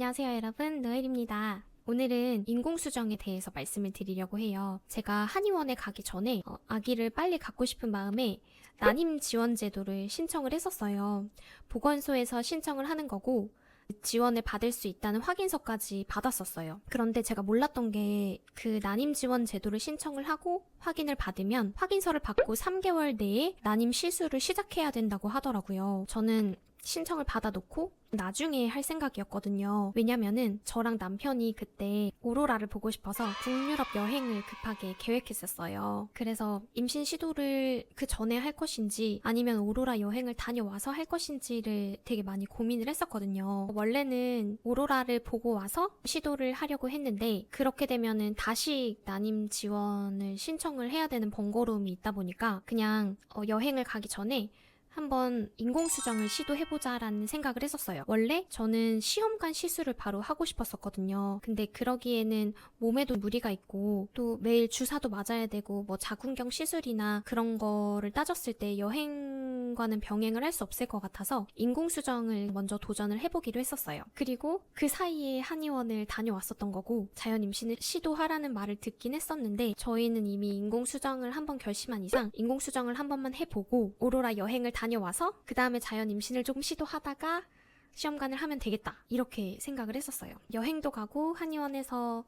안녕하세요 여러분, 노엘입니다. 오늘은 인공수정에 대해서 말씀을 드리려고 해요. 제가 한의원에 가기 전에 아기를 빨리 갖고 싶은 마음에 난임 지원 제도를 신청을 했었어요. 보건소에서 신청을 하는 거고 지원을 받을 수 있다는 확인서까지 받았었어요. 그런데 제가 몰랐던 게 그 난임 지원 제도를 신청을 하고 확인을 받으면 확인서를 받고 3개월 내에 난임 시술을 시작해야 된다고 하더라고요. 저는 신청을 받아놓고 나중에 할 생각이었거든요. 왜냐면은 저랑 남편이 그때 오로라를 보고 싶어서 북유럽 여행을 급하게 계획했었어요. 그래서 임신 시도를 그 전에 할 것인지 아니면 오로라 여행을 다녀와서 할 것인지를 되게 많이 고민을 했었거든요. 원래는 오로라를 보고 와서 시도를 하려고 했는데 그렇게 되면은 다시 난임 지원을 신청을 해야 되는 번거로움이 있다 보니까 그냥 여행을 가기 전에 한번 인공수정을 시도해보자라는 생각을 했었어요. 원래 저는 시험관 시술을 바로 하고 싶었었거든요. 근데 그러기에는 몸에도 무리가 있고 또 매일 주사도 맞아야 되고 뭐 자궁경 시술이나 그런 거를 따졌을 때 여행과는 병행을 할 수 없을 것 같아서 인공수정을 먼저 도전을 해보기로 했었어요. 그리고 그 사이에 한의원을 다녀왔었던 거고 자연 임신을 시도하라는 말을 듣긴 했었는데 저희는 이미 인공수정을 한번 결심한 이상 인공수정을 한 번만 해보고 오로라 여행을 다녀와서 그 다음에 자연 임신을 조금 시도하다가 시험관을 하면 되겠다 이렇게 생각을 했었어요. 여행도 가고 한의원에서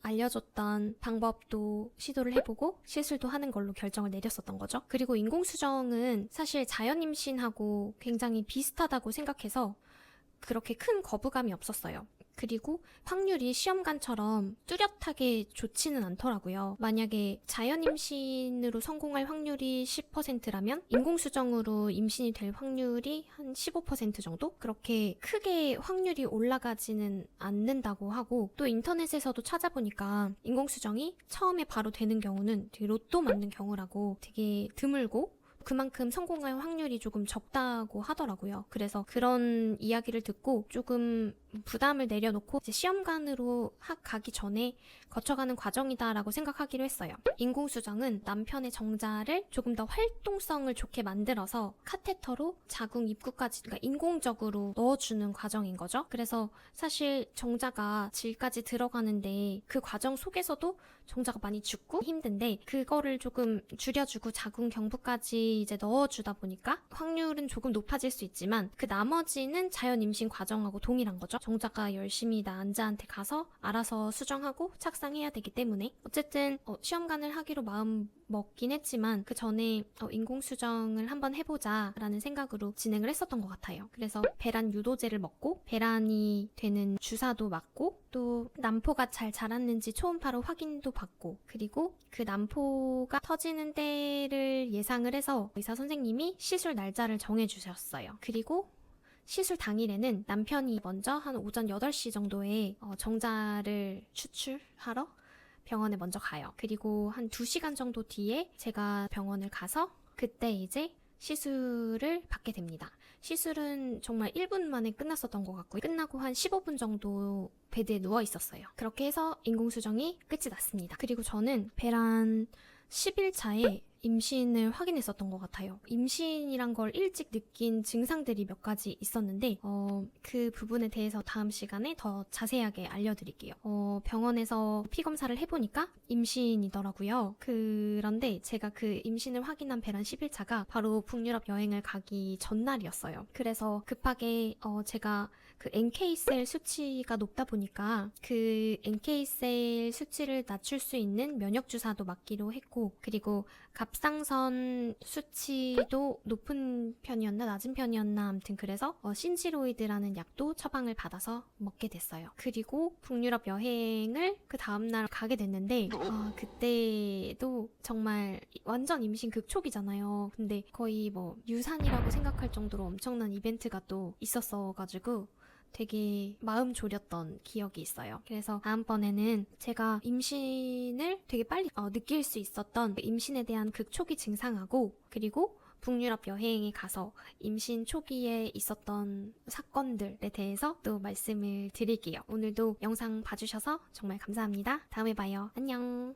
알려줬던 방법도 시도를 해보고 시술도 하는 걸로 결정을 내렸었던 거죠. 그리고 인공수정은 사실 자연 임신하고 굉장히 비슷하다고 생각해서 그렇게 큰 거부감이 없었어요. 그리고 확률이 시험관처럼 뚜렷하게 좋지는 않더라고요. 만약에 자연 임신으로 성공할 확률이 10%라면 인공수정으로 임신이 될 확률이 한 15% 정도? 그렇게 크게 확률이 올라가지는 않는다고 하고 또 인터넷에서도 찾아보니까 인공수정이 처음에 바로 되는 경우는 되게 로또 맞는 경우라고 되게 드물고 그만큼 성공할 확률이 조금 적다고 하더라고요. 그래서 그런 이야기를 듣고 조금 부담을 내려놓고 이제 시험관으로 가기 전에 거쳐가는 과정이다라고 생각하기로 했어요. 인공수정은 남편의 정자를 조금 더 활동성을 좋게 만들어서 카테터로 자궁 입구까지 그러니까 인공적으로 넣어주는 과정인 거죠. 그래서 사실 정자가 질까지 들어가는데 그 과정 속에서도 정자가 많이 죽고 힘든데 그거를 조금 줄여주고 자궁 경부까지 이제 넣어주다 보니까 확률은 조금 높아질 수 있지만 그 나머지는 자연 임신 과정하고 동일한 거죠. 정자가 열심히 난자한테 가서 알아서 수정하고 착상해야 되기 때문에 어쨌든 시험관을 하기로 마음 먹긴 했지만 그 전에 인공수정을 한번 해보자 라는 생각으로 진행을 했었던 것 같아요. 그래서 배란 유도제를 먹고 배란이 되는 주사도 맞고 또 난포가 잘 자랐는지 초음파로 확인도 받고 그리고 그 난포가 터지는 때를 예상을 해서 의사 선생님이 시술 날짜를 정해주셨어요. 그리고 시술 당일에는 남편이 먼저 한 오전 8시 정도에 정자를 추출하러 병원에 먼저 가요. 그리고 한 2시간 정도 뒤에 제가 병원을 가서 그때 이제 시술을 받게 됩니다. 시술은 정말 1분 만에 끝났었던 것 같고 끝나고 한 15분 정도 베드에 누워 있었어요. 그렇게 해서 인공수정이 끝이 났습니다. 그리고 저는 배란 10일차에 임신을 확인했었던 것 같아요. 임신이란 걸 일찍 느낀 증상들이 몇 가지 있었는데 그 부분에 대해서 다음 시간에 더 자세하게 알려드릴게요. 병원에서 피검사를 해보니까 임신이더라고요. 그런데 제가 그 임신을 확인한 배란 10일차가 바로 북유럽 여행을 가기 전날이었어요. 그래서 급하게 제가 그 NK셀 수치가 높다 보니까 그 NK셀 수치를 낮출 수 있는 면역주사도 맞기로 했고 그리고 갑상선 수치도 높은 편이었나 낮은 편이었나 아무튼 그래서 신지로이드라는 약도 처방을 받아서 먹게 됐어요. 그리고 북유럽 여행을 그 다음날 가게 됐는데 그때도 정말 완전 임신 극초기잖아요. 근데 거의 뭐 유산이라고 생각할 정도로 엄청난 이벤트가 또 있었어가지고 되게 마음 졸였던 기억이 있어요. 그래서 다음번에는 제가 임신을 되게 빨리 느낄 수 있었던 임신에 대한 극초기 증상하고 그리고 북유럽 여행에 가서 임신 초기에 있었던 사건들에 대해서 또 말씀을 드릴게요. 오늘도 영상 봐주셔서 정말 감사합니다. 다음에 봐요. 안녕.